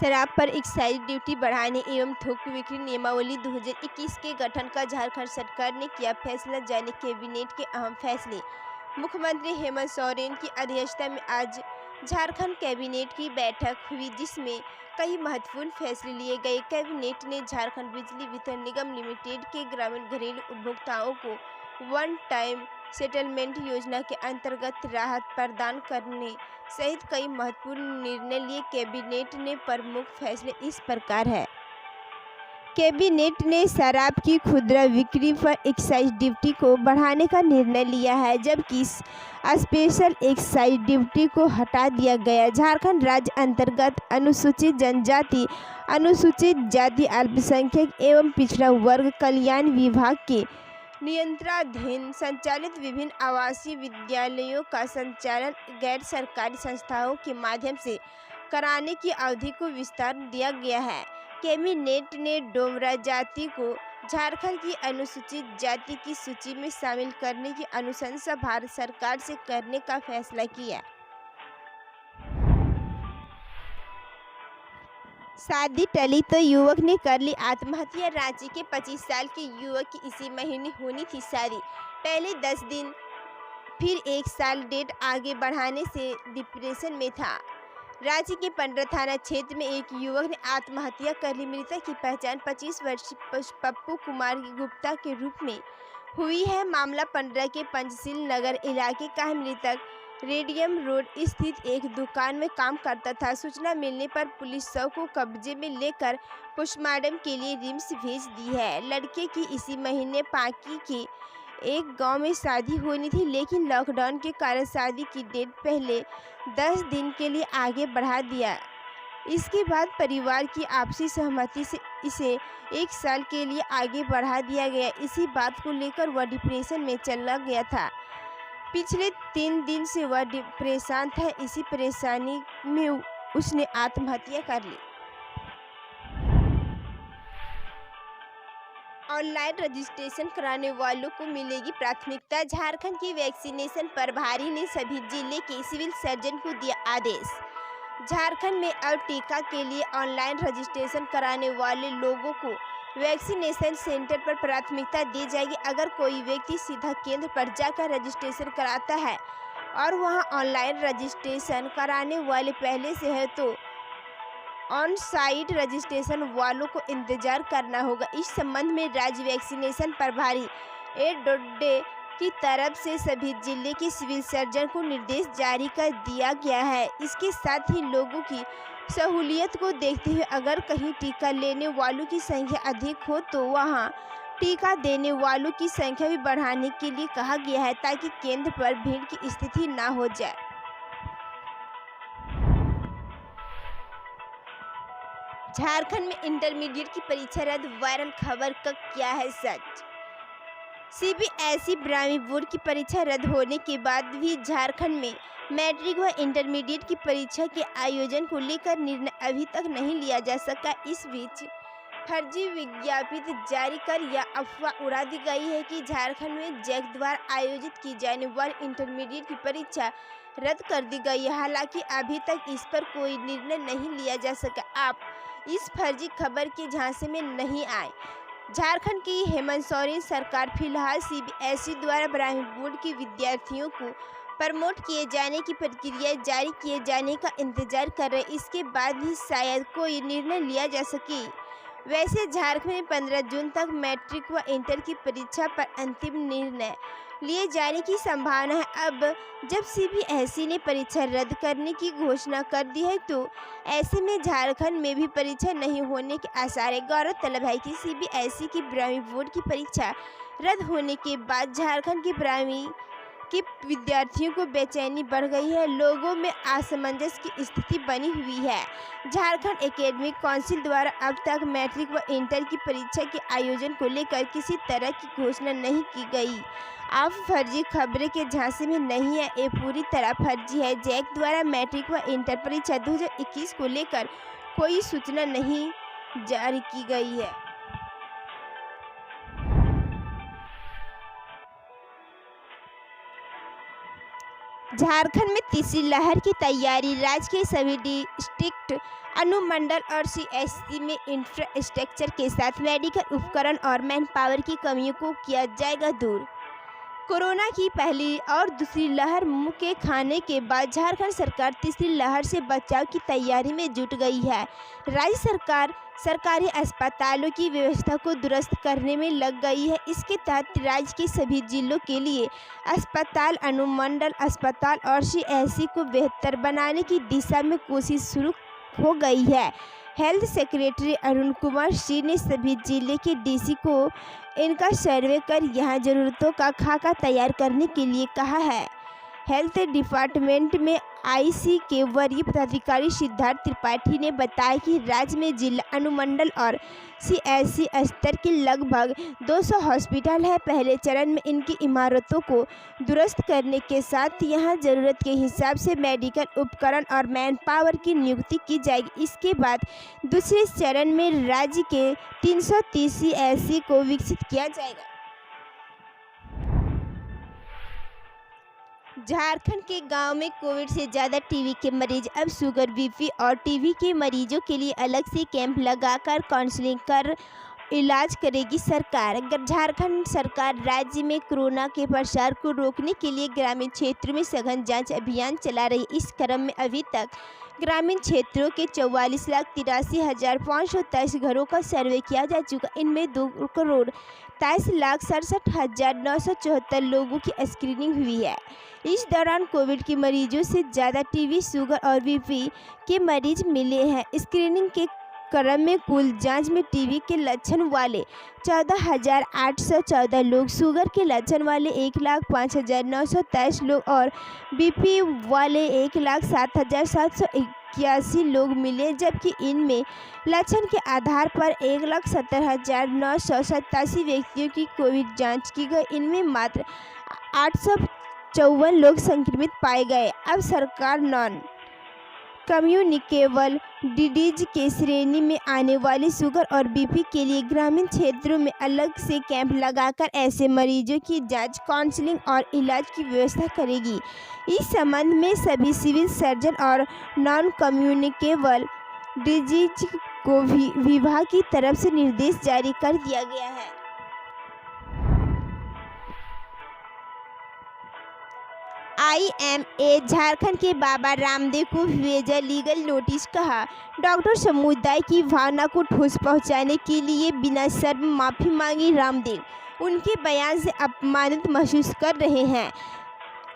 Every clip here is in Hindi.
शराब पर एक्साइज ड्यूटी बढ़ाने एवं थोक बिक्री नियमावली 2021 के गठन का झारखंड सरकार ने किया फैसला। जाने कैबिनेट के अहम फैसले। मुख्यमंत्री हेमंत सोरेन की अध्यक्षता में आज झारखंड कैबिनेट की बैठक हुई, जिसमें कई महत्वपूर्ण फैसले लिए गए। कैबिनेट ने झारखंड बिजली वितरण निगम लिमिटेड के ग्रामीण घरेलू उपभोक्ताओं को वन टाइम सेटलमेंट योजना के अंतर्गत राहत प्रदान करने सहित कई महत्वपूर्ण निर्णय लिए। कैबिनेट ने प्रमुख फैसले इस प्रकार है। कैबिनेट ने शराब की खुदरा बिक्री पर एक्साइज ड्यूटी को बढ़ाने का निर्णय लिया है, जबकि स्पेशल एक्साइज ड्यूटी को हटा दिया गया। झारखंड राज्य अंतर्गत अनुसूचित जनजाति, अनुसूचित जाति, अल्पसंख्यक एवं पिछड़ा वर्ग कल्याण विभाग के नियंत्रणाधीन संचालित विभिन्न आवासीय विद्यालयों का संचालन गैर सरकारी संस्थाओं के माध्यम से कराने की अवधि को विस्तार दिया गया है। कैबिनेट ने डोमरा जाति को झारखंड की अनुसूचित जाति की सूची में शामिल करने की अनुशंसा भारत सरकार से करने का फैसला किया। शादी टली तो युवक ने कर ली आत्महत्या। रांची के 25 साल के युवक की इसी महीने होनी थी शादी। पहले 10 दिन फिर 1 साल डेट आगे बढ़ाने से डिप्रेशन में था। रांची के पंडरा थाना क्षेत्र में एक युवक ने आत्महत्या कर ली। मृतक की पहचान 25 वर्षीय पप्पू कुमार गुप्ता के रूप में हुई है। मामला पंडरा के पंचशील नगर इलाके का है। मृतक रेडियम रोड स्थित एक दुकान में काम करता था। सूचना मिलने पर पुलिस शव को कब्जे में लेकर पोस्टमार्टम के लिए रिम्स भेज दी है। लड़के की इसी महीने पाकी के एक गांव में शादी होनी थी, लेकिन लॉकडाउन के कारण शादी की डेट पहले 10 दिन के लिए आगे बढ़ा दिया। इसके बाद परिवार की आपसी सहमति से इसे 1 साल के लिए आगे बढ़ा दिया गया। इसी बात को लेकर वह डिप्रेशन में चला गया था। पिछले 3 दिन से वह परेशान था। इसी परेशानी में उसने आत्महत्या कर ली। ऑनलाइन रजिस्ट्रेशन कराने वालों को मिलेगी प्राथमिकता। झारखंड के वैक्सीनेशन प्रभारी ने सभी जिले के सिविल सर्जन को दिया आदेश। झारखंड में अब टीका के लिए ऑनलाइन रजिस्ट्रेशन कराने वाले लोगों को वैक्सीनेशन सेंटर पर प्राथमिकता दी जाएगी। अगर कोई व्यक्ति सीधा केंद्र पर जाकर रजिस्ट्रेशन कराता है और वहां ऑनलाइन रजिस्ट्रेशन कराने वाले पहले से है तो ऑन साइट रजिस्ट्रेशन वालों को इंतजार करना होगा। इस संबंध में राज्य वैक्सीनेशन प्रभारी ए डोडे की तरफ से सभी जिले के सिविल सर्जन को निर्देश जारी कर दिया गया है। इसके साथ ही लोगों की सहूलियत को देखते हुए अगर कहीं टीका लेने वालों की संख्या अधिक हो तो वहां टीका देने वालों की संख्या भी बढ़ाने के लिए कहा गया है, ताकि केंद्र पर भीड़ की स्थिति न हो जाए। झारखंड में इंटरमीडिएट की परीक्षा रद्द, वायरल खबर का क्या है सच। सीबीएसई ब्राह्मी बोर्ड की परीक्षा रद्द होने के बाद भी झारखंड में मैट्रिक व इंटरमीडिएट की परीक्षा के आयोजन को लेकर निर्णय अभी तक नहीं लिया जा सका। इस बीच फर्जी विज्ञप्ति जारी कर यह अफवाह उड़ा दी गई है कि झारखंड में जैक द्वारा आयोजित की जाने वाली इंटरमीडिएट की परीक्षा रद्द कर दी गई है। हालांकि अभी तक इस पर कोई निर्णय नहीं लिया जा सका। आप इस फर्जी खबर के झांसे में नहीं आए। झारखंड की हेमंत सोरेन सरकार फिलहाल सीबीएसई द्वारा ब्राह्मी बोर्ड के विद्यार्थियों को प्रमोट किए जाने की प्रक्रिया जारी किए जाने का इंतजार कर रहे। इसके बाद ही शायद कोई निर्णय लिया जा सके। वैसे झारखंड में 15 जून तक मैट्रिक व इंटर की परीक्षा पर अंतिम निर्णय लिए जाने की संभावना है। अब जब सीबीएसई ने परीक्षा रद्द करने की घोषणा कर दी है तो ऐसे में झारखंड में भी परीक्षा नहीं होने के आसार है। गौरतलब है कि सीबीएसई की ब्राह्मी बोर्ड की परीक्षा रद्द होने के बाद झारखंड की ब्राह्मी के विद्यार्थियों को बेचैनी बढ़ गई है। लोगों में असमंजस की स्थिति बनी हुई है। झारखंड एकेडमिक काउंसिल द्वारा अब तक मैट्रिक व इंटर की परीक्षा के आयोजन को लेकर किसी तरह की घोषणा नहीं की गई। आप फर्जी खबरें के झांसे में नहीं है, ये पूरी तरह फर्जी है। जैक द्वारा मैट्रिक व इंटर परीक्षा 2021 को लेकर कोई सूचना नहीं जारी की गई है। झारखंड में तीसरी लहर की तैयारी। राज्य के सभी डिस्ट्रिक्ट, अनुमंडल और सीएचसी में इंफ्रास्ट्रक्चर के साथ मेडिकल उपकरण और मैन पावर की कमियों को किया जाएगा दूर। कोरोना की पहली और दूसरी लहर मुंह के खाने के बाद झारखंड सरकार तीसरी लहर से बचाव की तैयारी में जुट गई है। राज्य सरकार सरकारी अस्पतालों की व्यवस्था को दुरुस्त करने में लग गई है। इसके तहत राज्य के सभी जिलों के लिए अस्पताल, अनुमंडल अस्पताल और सीएचसी को बेहतर बनाने की दिशा में कोशिश शुरू हो गई है। हेल्थ सेक्रेटरी अरुण कुमार सिंह ने सभी जिले के डीसी को इनका सर्वे कर यहां जरूरतों का खाका तैयार करने के लिए कहा है। हेल्थ डिपार्टमेंट में आईसी के वरीय पदाधिकारी सिद्धार्थ त्रिपाठी ने बताया कि राज्य में जिला, अनुमंडल और सीएचसी स्तर के लगभग 200 हॉस्पिटल है। पहले चरण में इनकी इमारतों को दुरुस्त करने के साथ यहां जरूरत के हिसाब से मेडिकल उपकरण और मैन पावर की नियुक्ति की जाएगी। इसके बाद दूसरे चरण में राज्य के 330 सीएचसी को विकसित किया जाएगा। झारखंड के गांव में कोविड से ज़्यादा टीबी के मरीज। अब शुगर, बीपी और टीबी के मरीजों के लिए अलग से कैंप लगाकर काउंसलिंग कर इलाज करेगी सरकार। झारखंड सरकार राज्य में कोरोना के प्रसार को रोकने के लिए ग्रामीण क्षेत्रों में सघन जांच अभियान चला रही है। इस क्रम में अभी तक ग्रामीण क्षेत्रों के 44,83,523 घरों का सर्वे किया जा चुका। इनमें 2,23,67,974 लोगों की स्क्रीनिंग हुई है। इस दौरान कोविड के मरीजों से ज़्यादा टीबी, शुगर और बीपी के मरीज मिले हैं। स्क्रीनिंग के क्रम में कुल जांच में टीबी के लक्षण वाले 14,814 लोग, शुगर के लक्षण वाले 1,05,923 लोग और बीपी वाले 1,07,781 लोग मिले, जबकि इनमें लक्षण के आधार पर 1,70,987 व्यक्तियों की कोविड जांच की गई। इनमें मात्र 854 लोग संक्रमित पाए गए। अब सरकार नॉन कम्युनिकेबल डिजीज के श्रेणी में आने वाली शुगर और बीपी के लिए ग्रामीण क्षेत्रों में अलग से कैंप लगाकर ऐसे मरीजों की जांच, काउंसलिंग और इलाज की व्यवस्था करेगी। इस संबंध में सभी सिविल सर्जन और नॉन कम्युनिकेबल डिजीज को भी विभाग की तरफ से निर्देश जारी कर दिया गया है। IMA झारखंड के बाबा रामदेव को भेजा लीगल नोटिस। कहा, डॉक्टर समुदाय की भावना को ठोस पहुंचाने के लिए बिना शर्म माफ़ी मांगी रामदेव। उनके बयान से अपमानित महसूस कर रहे हैं।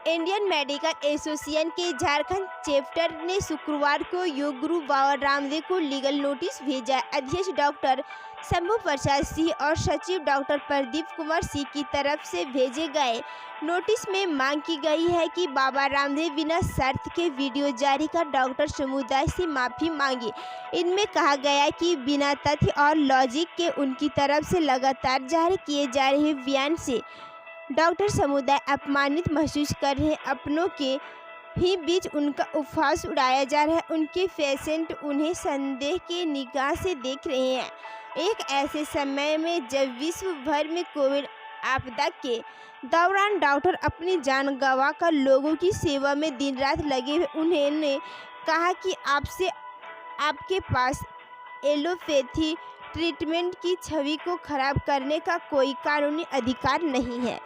इंडियन मेडिकल एसोसिएशन के झारखंड चैप्टर ने शुक्रवार को योग गुरु बाबा रामदेव को लीगल नोटिस भेजा। अध्यक्ष डॉक्टर शंभू प्रसाद सिंह और सचिव डॉक्टर प्रदीप कुमार सिंह की तरफ से भेजे गए नोटिस में मांग की गई है कि बाबा रामदेव बिना शर्त के वीडियो जारी कर डॉक्टर समुदाय से माफ़ी मांगे। इनमें कहा गया कि बिना तथ्य और लॉजिक के उनकी तरफ से लगातार जारी किए जा रहे बयान से डॉक्टर समुदाय अपमानित महसूस कर रहे हैं। अपनों के ही बीच उनका उपहास उड़ाया जा रहा है। उनके पेशेंट उन्हें संदेह के निगाह से देख रहे हैं। एक ऐसे समय में जब विश्व भर में कोविड आपदा के दौरान डॉक्टर अपनी जान गंवाकर लोगों की सेवा में दिन रात लगे हुए, उन्होंने कहा कि आपके पास एलोपैथी ट्रीटमेंट की छवि को खराब करने का कोई कानूनी अधिकार नहीं है।